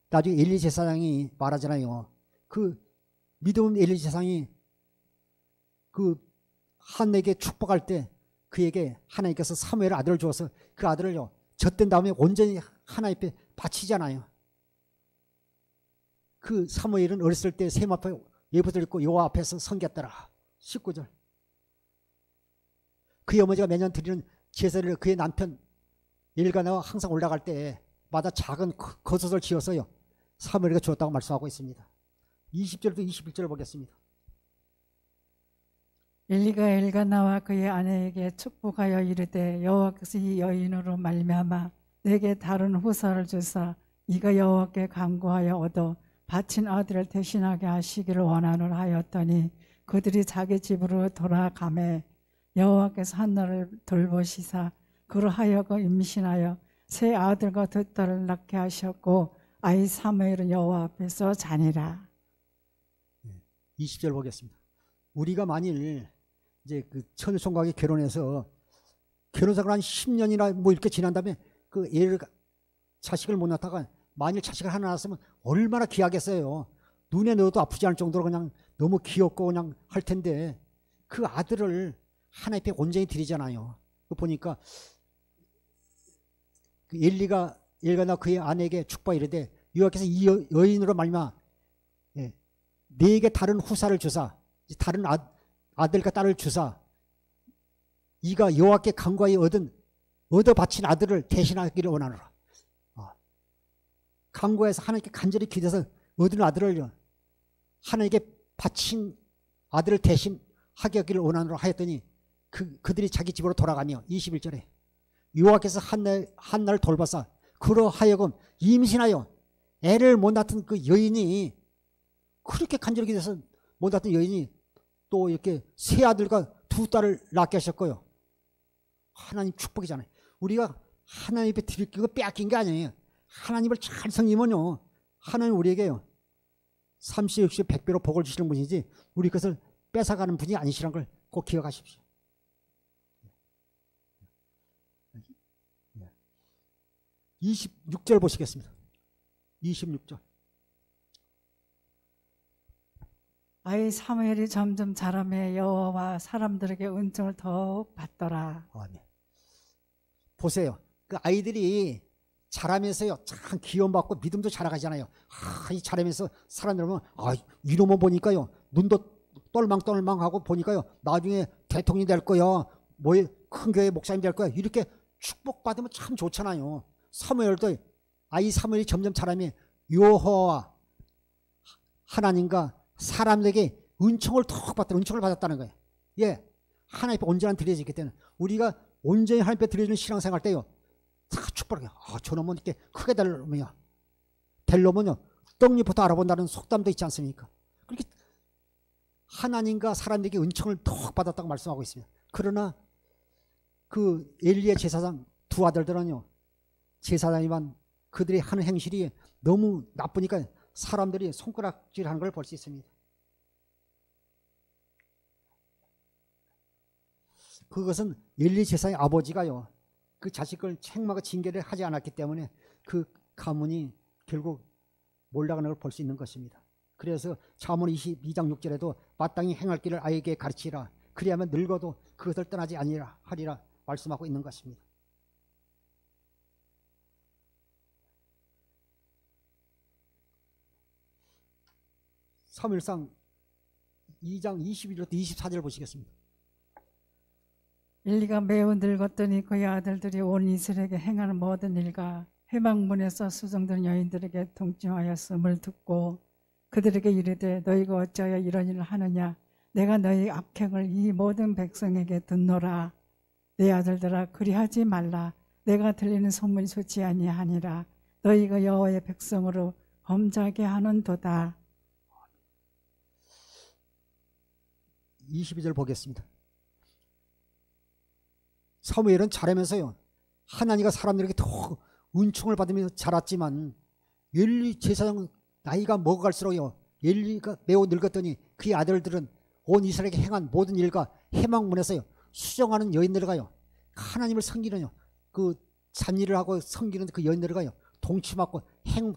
나중에 엘리 제사장이 말하잖아요. 그 믿음 엘리 제사장이 그 한나에게 축복할 때 그에게 하나님께서 사무엘 아들을 주어서 그 아들을요, 젖된 다음에 온전히 하나님 앞에 바치잖아요. 그 사무엘은 어렸을 때 세마포에 예부를 입고 여호와 앞에서 섬겼더라. 19절. 그의 어머니가 매년 드리는 제사를 그의 남편 엘가나와 항상 올라갈 때마다 작은 겉옷을 지었어요. 사무엘이가 주었다고 말씀하고 있습니다. 20절부터 21절을 보겠습니다.
엘리가 엘가나와 그의 아내에게 축복하여 이르되 여호와께서 이 여인으로 말미암아 내게 다른 후사를 주사 이가 여호와께 간구하여 얻어 바친 아들을 대신하게 하시기를 원하노라 하였더니 그들이 자기 집으로 돌아가매 여호와께서 한나를 돌보시사 그로 하여금 임신하여 세 아들과 두 딸을 낳게 하셨고 아이 사무엘은 여호와 앞에서 자니라.
20절 보겠습니다. 우리가 만일 이제 그 천총각이 결혼해서 결혼사가 한 10년이나 뭐 이렇게 지난 다음에 그 애를 자식을 못 낳다가 만일 자식을 하나 낳았으면 얼마나 귀하겠어요. 눈에 넣어도 아프지 않을 정도로 그냥 너무 귀엽고 그냥 할 텐데 그 아들을 하나님 앞에 온전히 드리잖아요. 보니까 그 엘가나 그의 아내에게 축복하 이르되 여호와께서 이 여인으로 말미암아 네게 다른 후사를 주사 다른 아들과 딸을 주사 이가 여호와께 간구하여 얻어 바친 아들을 대신하기를 원하노라. 간구해서 하나님께 간절히 기도해서 얻은 아들을 하나님께 바친 아들을 대신하게 하기를 원하노라 하였더니 그들이 자기 집으로 돌아가며 21절에 여호와께서 한나를 돌보사 그로 하여금 임신하여 애를 못 낳던 그 여인이 그렇게 간절히 기도해서 못 낳던 여인이 또 이렇게 세 아들과 두 딸을 낳게 하셨고요. 하나님 축복이잖아요. 우리가 하나님 앞에 드릴 거 빼앗긴 게 아니에요. 하나님을 잘 섬기면요 하나님 우리에게요 30, 60, 100배로 복을 주시는 분이지 우리 것을 뺏어가는 분이 아니시라는 걸 꼭 기억하십시오. 26절 보시겠습니다. 26절.
아이 사무엘이 점점 자라매 여호와 사람들에게 은총을 더욱 받더라.
네. 보세요. 그 아이들이 자라면서요 참 귀여움받고 믿음도 자라가잖아요. 이 자라면서 사람들 보면 이놈을 보니까요 눈도 똘망똘망하고 보니까요 나중에 대통령이 될 거야, 뭐 큰 교회 목사님 될 거야, 이렇게 축복받으면 참 좋잖아요. 사무엘도 아이 사무엘이 점점 자라면 여호와 하나님과 사람에게 은총을 더 받았다는 거예요. 예, 하나님 앞에 온전한 드려지기 때문에 우리가 온전히 하나님 앞에 드려지는 신앙생활 때요 다 축복을 해요. 저놈은 이렇게 크게 될 놈은요 떡잎부터 알아본다는 속담도 있지 않습니까? 그렇게 하나님과 사람에게 은총을 더 받았다고 말씀하고 있습니다. 그러나 그 엘리의 제사장 두 아들들은요 제사장이만 그들이 하는 행실이 너무 나쁘니까 사람들이 손가락질하는 걸 볼 수 있습니다. 그것은 엘리 제사장의 아버지가요 그 자식을 책망과 징계를 하지 않았기 때문에 그 가문이 결국 몰락하는 걸 볼 수 있는 것입니다. 그래서 잠언 22장 6절에도 마땅히 행할 길을 아이에게 가르치라 그리하면 늙어도 그것을 떠나지 아니라 하리라 말씀하고 있는 것입니다. 사무엘상 2장 21절부터 24절 보시겠습니다.
엘리가 매우 늙었더니 그의 아들들이 온 이스라엘에게 행하는 모든 일과 회막문에서 수정된 여인들에게 동침하였음을 듣고 그들에게 이르되 너희가 어찌하여 이런 일을 하느냐 내가 너희 악행을 이 모든 백성에게 듣노라. 내 아들들아 그리하지 말라. 내가 들리는 소문이 좋지 아니하니라. 너희가 여호와의 백성으로 범죄하게 하는도다.
22절 보겠습니다. 사무엘은 자라면서요 하나님과 사람들에게 더 은총을 받으며 자랐지만 엘리 제사장 나이가 먹어갈수록요 엘리가 매우 늙었더니 그의 아들들은 온 이스라엘에게 행한 모든 일과 회막문에서요 수정하는 여인들과요 하나님을 섬기는 그 잔일을 하고 섬기는 그 여인들과요 동침하고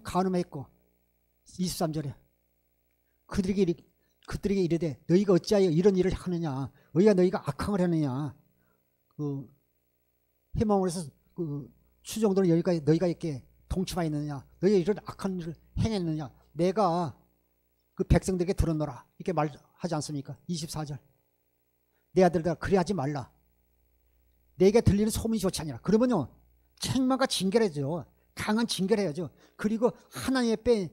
간음했고 23절에 그들에게 이르되 너희가 어찌하여 이런 일을 하느냐 너희가 악행을 하느냐 그 회막문에서 그 추정들은 너희가 이렇게 동침하였느냐 너희가 이런 악한 일을 행했느냐 내가 그 백성들에게 들었노라 이렇게 말하지 않습니까? 24절 내 아들들아 그리하지 말라. 내게 들리는 소문이 좋지 않니라. 그러면요 책망과 징계해야죠. 강한 징계해야죠. 그리고 하나님 앞에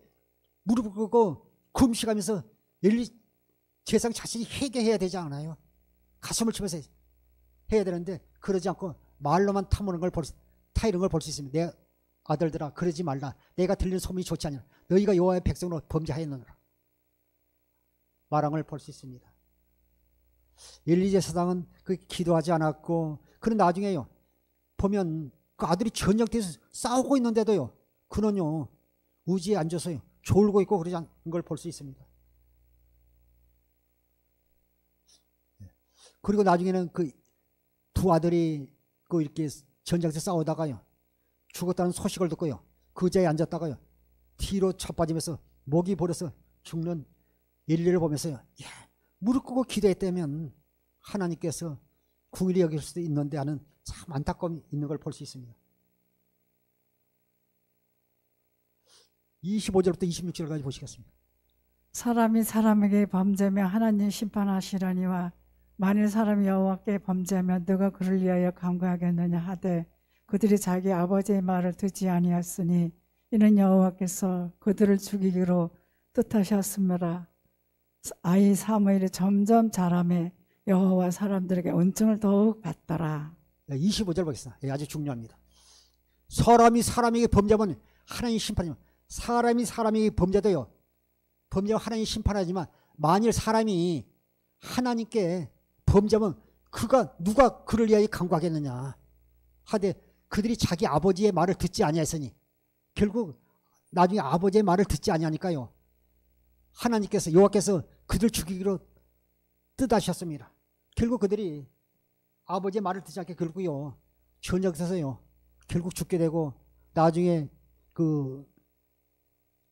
무릎을 꿇고 금식하면서 제상 자신이 회개해야 되지 않아요? 가슴을 치면서 해야 되는데 그러지 않고 말로만 타이는 걸 볼 수 있습니다. 내 아들들아 그러지 말라. 내가 들리는 소문이 좋지 않냐. 너희가 여호와의 백성으로 범죄하였느니라. 말한 걸 볼 수 있습니다. 엘리 제사장은 그 기도하지 않았고 그런 나중에요 보면 그 아들이 전쟁터에서 싸우고 있는데도요 그는요 우지에 앉아서요 졸고 있고 그러지 않은 걸 볼 수 있습니다. 그리고 나중에는 그 두 아들이 그 이렇게 전쟁에서 싸우다가요 죽었다는 소식을 듣고요 그 자리에 앉았다가요 뒤로 차빠지면서 목이 버려서 죽는 엘리를 보면서요 무릎 꿇고 기도했다면 하나님께서 궁일이 여길 수도 있는데 하는 참 안타까움이 있는 걸 볼 수 있습니다. 25절부터 26절까지 보시겠습니다.
사람이 사람에게 범죄하며 하나님 심판하시려니와 만일 사람이 여호와께 범죄하면 누가 그를 위하여 간구하겠느냐 하되 그들이 자기 아버지의 말을 듣지 아니하였으니 이는 여호와께서 그들을 죽이기로 뜻하셨으므라. 아이 사무엘이 점점 자라매 여호와 사람들에게 은총을 더욱 받더라.
25절 보겠습니다. 아주 중요합니다. 사람이 사람에게 범죄하면 하나님 심판이요. 사람이 사람에게 범죄도요. 범죄하면 하나님 심판하지만 만일 사람이 하나님께 범죄하면 누가 그를 위하여 간구하겠느냐 하되 그들이 자기 아버지의 말을 듣지 아니하였으니 결국 나중에 아버지의 말을 듣지 아니하니까요. 하나님께서 여호와께서 그들 죽이기로 뜻하셨습니다. 결국 그들이 아버지의 말을 듣지 않게 결국요 전쟁에서요 결국 죽게 되고 나중에 그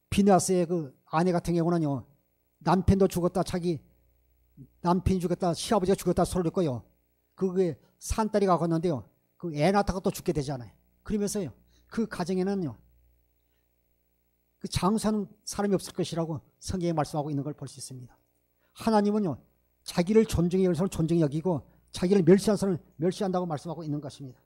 비느하스의 그 아내 같은 경우는요 남편도 죽었다 자기 남편이 죽었다 시아버지가 죽었다 소리를 듣고요 그게 산딸이 가갔는데요 그 애 낳다가 또 죽게 되잖아요. 그러면서요 그 가정에는요 그 장수하는 사람이 없을 것이라고 성경에 말씀하고 있는 걸 볼 수 있습니다. 하나님은요 자기를 존중히 여기는 사람을 존중히 여기고 자기를 멸시하는 사람을 멸시한다고 말씀하고 있는 것입니다.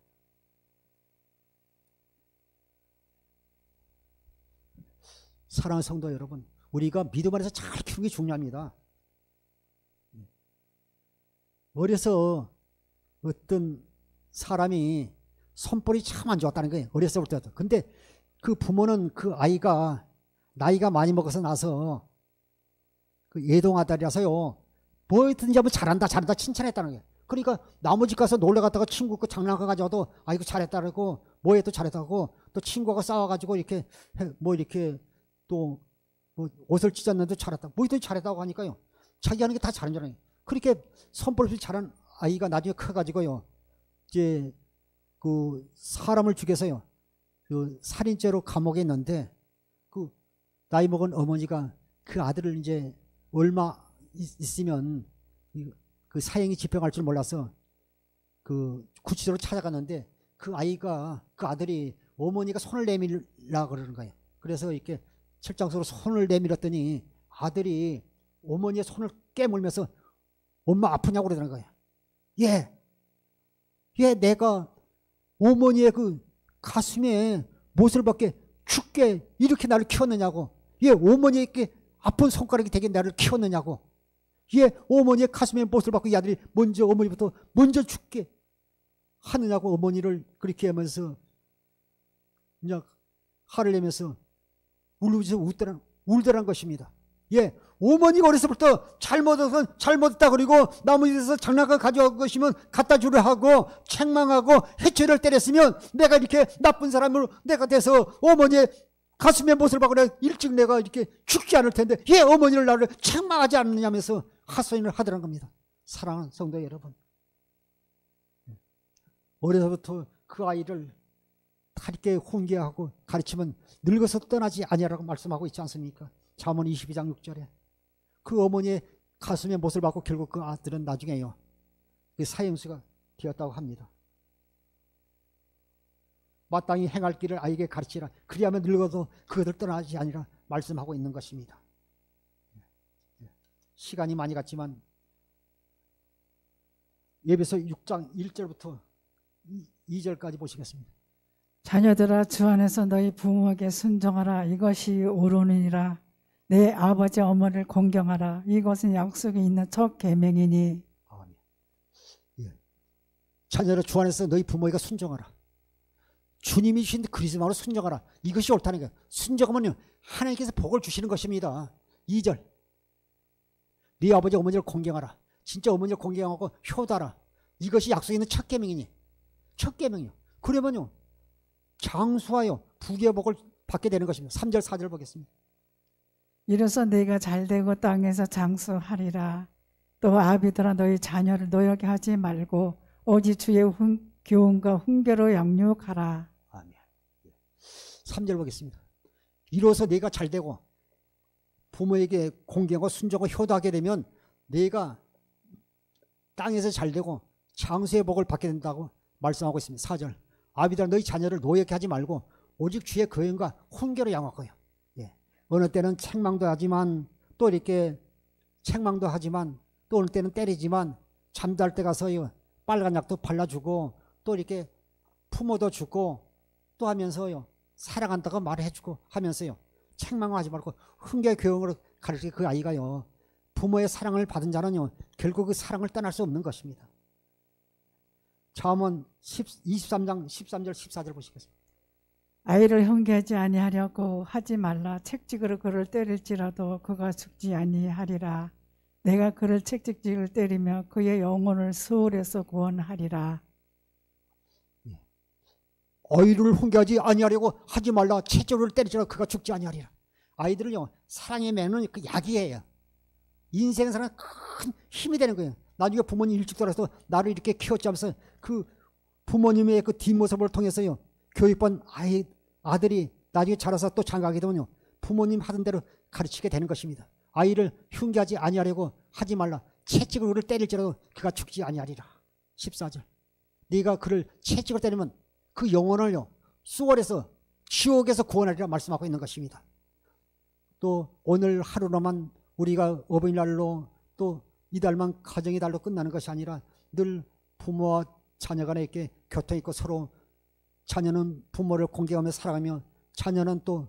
사랑하는 성도 여러분, 우리가 믿음 안에서 잘 키우는 게 중요합니다. 어려서 어떤 사람이 손벌이 참 안 좋았다는 거예요. 어렸을 때도. 근데 그 부모는 그 아이가 나이가 많이 먹어서 나서 그 예동아들이라서요 뭐든지 하면 잘한다 칭찬했다는 거예요. 그러니까 나무 집 가서 놀러 갔다가 친구 그 장난감 가져와도 아이고 잘했다 그러고 뭐해도 잘했다고 또 친구가 싸워가지고 이렇게 뭐 이렇게 또 뭐 옷을 찢었는데 잘했다 뭐든 잘했다고 하니까요 자기 하는 게 다 잘한 줄 알아요. 그렇게 손버릇이 잘한 아이가 나중에 커가지고요 이제 그 사람을 죽여서요 그 살인죄로 감옥에 있는데 그 나이 먹은 어머니가 그 아들을 이제 얼마 있으면 그 사형이 집행할 줄 몰라서 그 구치소로 찾아갔는데 그 아이가 그 아들이 어머니가 손을 내밀라 그러는 거예요. 그래서 이렇게 철장소로 손을 내밀었더니 아들이 어머니의 손을 깨물면서 엄마 아프냐고 그러는 거예요. 예, 내가 어머니의 그 가슴에 못을 박게 죽게 이렇게 나를 키웠느냐고. 예, 어머니에게 아픈 손가락이 되게 나를 키웠느냐고. 예, 어머니의 가슴에 못을 박고 이 아들이 어머니부터 먼저 죽게 하느냐고 어머니를 그렇게 하면서 그냥 화를 내면서 울더란 것입니다. 예, 어머니가 어렸을 때부터 잘못했다 그리고 나무에서 장난감 가져온 것이면 갖다 주려 하고 책망하고 해초를 때렸으면 내가 이렇게 나쁜 사람으로 내가 돼서 어머니의 가슴에 못을 박고 일찍 내가 이렇게 죽지 않을 텐데 예, 어머니를 나를 책망하지 않느냐면서 하소연을 하더란 겁니다. 사랑하는 성도 여러분, 어려서부터 그 아이를 다르게 훈계하고 가르치면 늙어서 떠나지 아니하라고 말씀하고 있지 않습니까? 잠언 22장 6절에 그 어머니의 가슴에 못을 박고 결국 그 아들은 나중에요 그 사형수가 되었다고 합니다. 마땅히 행할 길을 아이에게 가르치라. 그리하면 늙어도 그것을 떠나지 아니라 말씀하고 있는 것입니다. 시간이 많이 갔지만 예배서 6장 1절부터 2절까지 보시겠습니다.
자녀들아 주 안에서 너희 부모에게 순종하라. 이것이 옳으니라. 내 아버지 어머니를 공경하라. 이것은 약속이 있는 첫 계명이니.
아멘. 예. 자녀들아 주 안에서 너희 부모에게 순종하라. 주님이 주신 그리스도만으로 순종하라. 이것이 옳다는 거예요. 순종하면요 하나님께서 복을 주시는 것입니다. 2절. 네 아버지 어머니를 공경하라. 진짜 어머니를 공경하고 효다라. 이것이 약속이 있는 첫 계명이니. 첫 계명이요. 그러면요 장수하여 부귀의 복을 받게 되는 것입니다. 3절 4절 보겠습니다.
이로써 네가 잘되고 땅에서 장수하리라. 또 아비들아 너희 자녀를 노역게 하지 말고 오직 주의 교훈과 훈계로 양육하라.
아멘. 3절 보겠습니다. 이로써 네가 잘되고 부모에게 공경하고 순종하고 효도하게 되면 네가 땅에서 잘되고 장수의 복을 받게 된다고 말씀하고 있습니다. 4절. 아비들아 너희 자녀를 노역게 하지 말고 오직 주의 교훈과 훈계로 양육하여. 예. 어느 때는 책망도 하지만 또 이렇게 책망도 하지만 또 어느 때는 때리지만 잠잘 때 가서 빨간 약도 발라주고 또 이렇게 품어도 주고 또 하면서요 사랑한다고 말해주고 하면서요 책망하지 말고 훈계 교훈으로 가르치게 그 아이가요 부모의 사랑을 받은 자는요 결국 그 사랑을 떠날 수 없는 것입니다. 잠언 23장 13절 14절 보시겠습니다.
아이를 훈계하지 아니하려고 하지 말라. 책찍으로 그를 때릴지라도 그가 죽지 아니하리라. 내가 그를 책찍질을 때리며 그의 영혼을 수월에서 구원하리라.
아이를 훈계하지 아니하려고 하지 말라. 채찍으로 때리지라도 그가 죽지 아니하리라. 아이들은요 사랑의 매는 그 약이에요. 인생에서는 큰 힘이 되는 거예요. 나중에 부모님 일찍 돌아서 나를 이렇게 키웠지 하면서 그 부모님의 그 뒷모습을 통해서요 교육번 아들이 나중에 자라서 또 장가가게 되면요 부모님 하던 대로 가르치게 되는 것입니다. 아이를 흉계하지 아니하려고 하지 말라. 채찍으로 그를 때릴지라도 그가 죽지 아니하리라. 14절. 네가 그를 채찍으로 때리면 그 영혼을요 수월에서 지옥에서 구원하리라 말씀하고 있는 것입니다. 또 오늘 하루로만 우리가 어버이날로 또 이달만 가정의 달로 끝나는 것이 아니라 늘 부모와 자녀 간에 이렇게 교통이 있고 서로 자녀는 부모를 공경하며 사랑하며 자녀는 또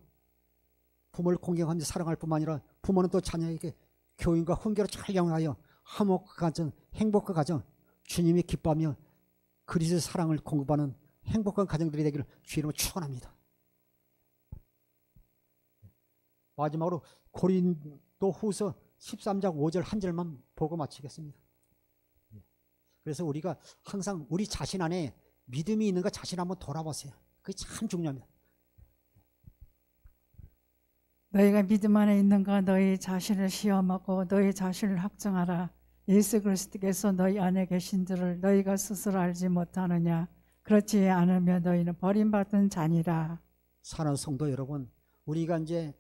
부모를 공경하며 사랑할 뿐만 아니라 부모는 또 자녀에게 교훈과 훈계로 잘 양육하여 화목한 가정, 행복한 가정, 주님이 기뻐하며 그리스도의 사랑을 공급하는 행복한 가정들이 되기를 주의 이름으로 축원합니다. 마지막으로 고린도후서 13장 5절 한 절만 보고 마치겠습니다. 그래서 우리가 항상 우리 자신 안에 믿음이 있는가 자신 한번 돌아보세요. 그게 참 중요합니다.
너희가 믿음 안에 있는가 너희 자신을 시험하고 너희 자신을 확정하라. 예수 그리스도께서 너희 안에 계신 줄을 너희가 스스로 알지 못하느냐. 그렇지 않으면 너희는 버림받은 자니라.
사랑하는 성도 여러분, 우리가 이제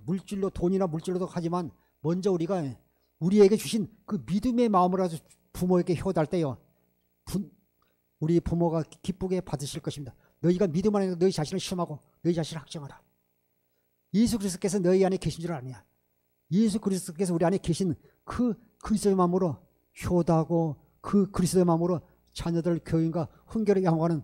물질로 돈이나 물질로도 하지만 먼저 우리가 우리에게 주신 그 믿음의 마음으로 부모에게 효도할 때요 우리 부모가 기쁘게 받으실 것입니다. 너희가 믿음 안에 너희 자신을 시험하고 너희 자신을 확정하라. 예수 그리스도께서 너희 안에 계신 줄 아느냐. 예수 그리스도께서 우리 안에 계신 그 그리스도의 마음으로 효도하고 그 그리스도의 마음으로 자녀들 교육과 훈계를 양호하는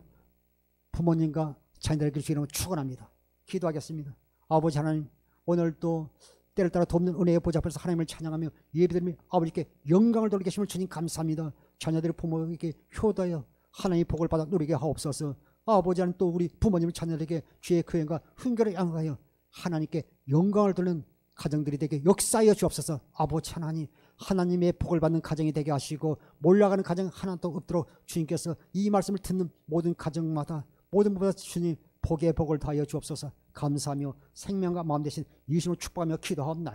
부모님과 자녀들에게 주기를 축원합니다. 기도하겠습니다. 아버지 하나님, 오늘 또 때를 따라 돕는 은혜의 보좌 앞에서 하나님을 찬양하며 예배드리며 아버지께 영광을 돌리게 하심을 주님 감사합니다. 자녀들의 부모에게 효도하여 하나님의 복을 받아 누리게 하옵소서. 아버지 하나님, 또 우리 부모님 자녀들에게 주의 교훈과 훈계를 양호하여 하나님께 영광을 돌리는 가정들이 되게 역사하여 주옵소서. 아버지 하나님, 하나님의 복을 받는 가정이 되게 하시고 몰락하는 가정 하나도 없도록 주님께서 이 말씀을 듣는 모든 가정마다 모든 분마다 주님 복의 복을 다하여 주옵소서. 감사하며 생명과 마음 되신 예수님을 축복하며 기도하옵나이다.